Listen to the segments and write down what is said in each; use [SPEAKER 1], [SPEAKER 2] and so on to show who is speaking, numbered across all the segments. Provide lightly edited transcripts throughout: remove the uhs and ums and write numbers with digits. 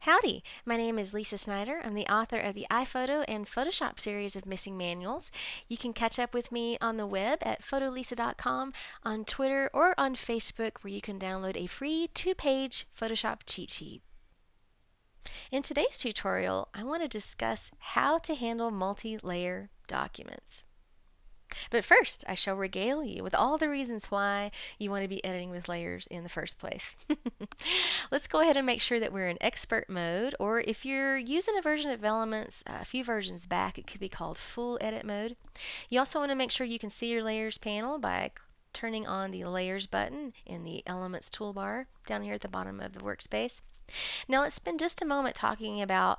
[SPEAKER 1] Howdy, my name is Lesa Snider. I'm the author of the iPhoto and Photoshop series of missing manuals. You can catch up with me on the web at photolisa.com, on Twitter, or on Facebook, where you can download a free 2-page Photoshop cheat sheet. In today's tutorial, I want to discuss how to handle multi-layer documents. But first, I shall regale you with all the reasons why you want to be editing with layers in the first place. Let's go ahead and make sure that we're in expert mode, or if you're using a version of Elements a few versions back, it could be called full edit mode. You also want to make sure you can see your layers panel by turning on the layers button in the Elements toolbar down here at the bottom of the workspace. Now let's spend just a moment talking about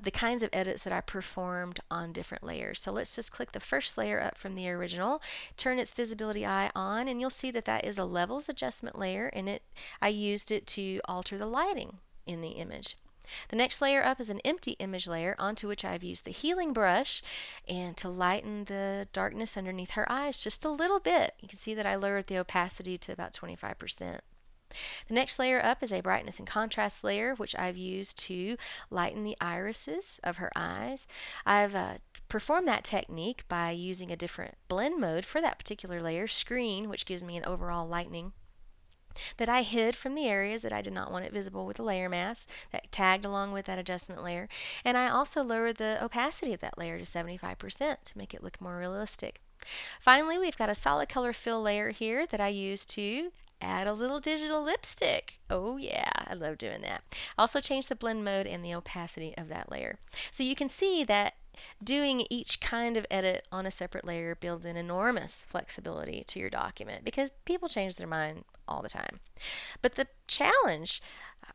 [SPEAKER 1] the kinds of edits that I performed on different layers. So let's just click the first layer up from the original, turn its visibility eye on, and you'll see that that is a levels adjustment layer, and I used it to alter the lighting in the image. The next layer up is an empty image layer onto which I've used the healing brush and to lighten the darkness underneath her eyes just a little bit. You can see that I lowered the opacity to about 25%. The next layer up is a brightness and contrast layer, which I've used to lighten the irises of her eyes. I've performed that technique by using a different blend mode for that particular layer, screen, which gives me an overall lightening that I hid from the areas that I did not want it visible with the layer mask that tagged along with that adjustment layer. And I also lowered the opacity of that layer to 75% to make it look more realistic. Finally, we've got a solid color fill layer here that I use to add a little digital lipstick. Oh yeah, I love doing that. Also change the blend mode and the opacity of that layer. So you can see that doing each kind of edit on a separate layer builds in enormous flexibility to your document because people change their mind all the time. But the challenge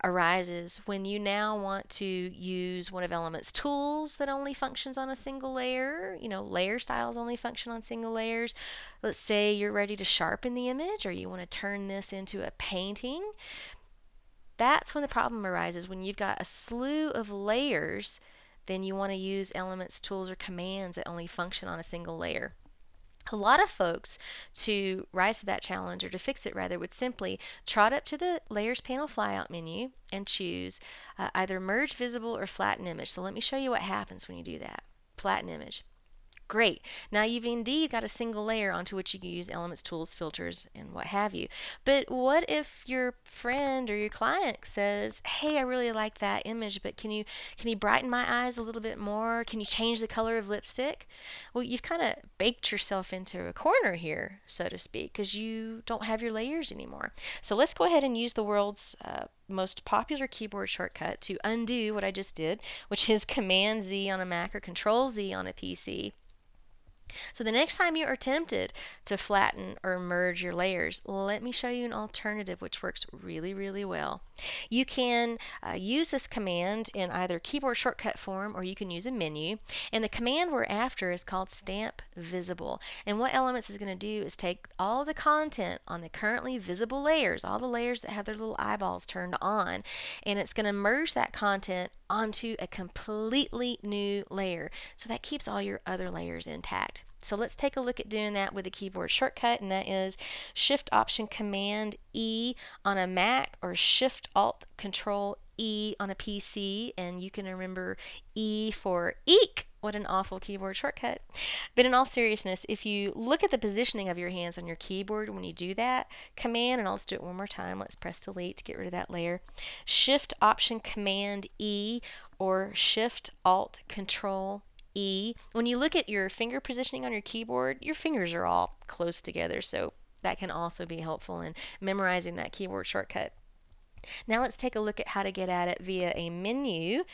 [SPEAKER 1] arises when you now want to use one of Element's tools that only functions on a single layer. Layer styles only function on single layers. Let's say you're ready to sharpen the image or you want to turn this into a painting. That's when the problem arises. When you've got a slew of layers, then you want to use Element's tools or commands that only function on a single layer. A lot of folks, to rise to that challenge, or to fix it rather, would simply trot up to the Layers panel flyout menu and choose either Merge Visible or Flatten Image. So let me show you what happens when you do that. Flatten Image. Great. Now you've indeed got a single layer onto which you can use Elements, tools, filters, and what have you. But what if your friend or your client says, hey, I really like that image, but can you brighten my eyes a little bit more? Can you change the color of lipstick? Well, you've kind of baked yourself into a corner here, so to speak, because you don't have your layers anymore. So let's go ahead and use the world's most popular keyboard shortcut to undo what I just did, which is Command Z on a Mac or Control Z on a PC. So the next time you are tempted to flatten or merge your layers, let me show you an alternative which works really, really well. You can use this command in either keyboard shortcut form or you can use a menu. And the command we're after is called Stamp Visible. And what Elements is going to do is take all the content on the currently visible layers, all the layers that have their little eyeballs turned on, and it's going to merge that content onto a completely new layer. So that keeps all your other layers intact. So let's take a look at doing that with a keyboard shortcut, and that is Shift-Option-Command-E on a Mac or Shift-Alt-Ctrl-E on a PC, and you can remember E for eek. What an awful keyboard shortcut. But in all seriousness, if you look at the positioning of your hands on your keyboard when you do that command, and I'll just do it one more time. Let's press delete to get rid of that layer. Shift-Option-Command-E or Shift-Alt-Control-E. When you look at your finger positioning on your keyboard, your fingers are all close together, so that can also be helpful in memorizing that keyboard shortcut. Now let's take a look at how to get at it via a menu.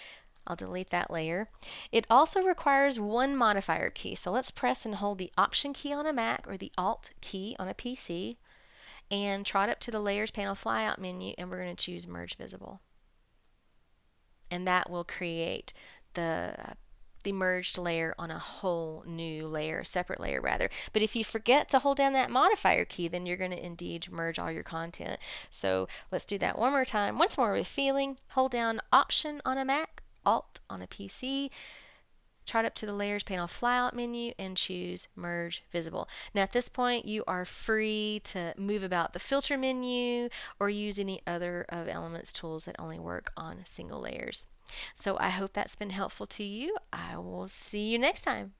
[SPEAKER 1] I'll delete that layer. It also requires one modifier key, so let's press and hold the Option key on a Mac or the Alt key on a PC and trot up to the Layers panel flyout menu, and we're going to choose Merge Visible. And that will create the merged layer on a whole new layer, separate layer rather. But if you forget to hold down that modifier key, then you're going to indeed merge all your content. So let's do that one more time. Once more with feeling, hold down Option on a Mac, Alt on a PC, chart up to the Layers Panel flyout menu and choose Merge Visible. Now at this point you are free to move about the filter menu or use any other of Element's tools that only work on single layers. So I hope that's been helpful to you. I will see you next time.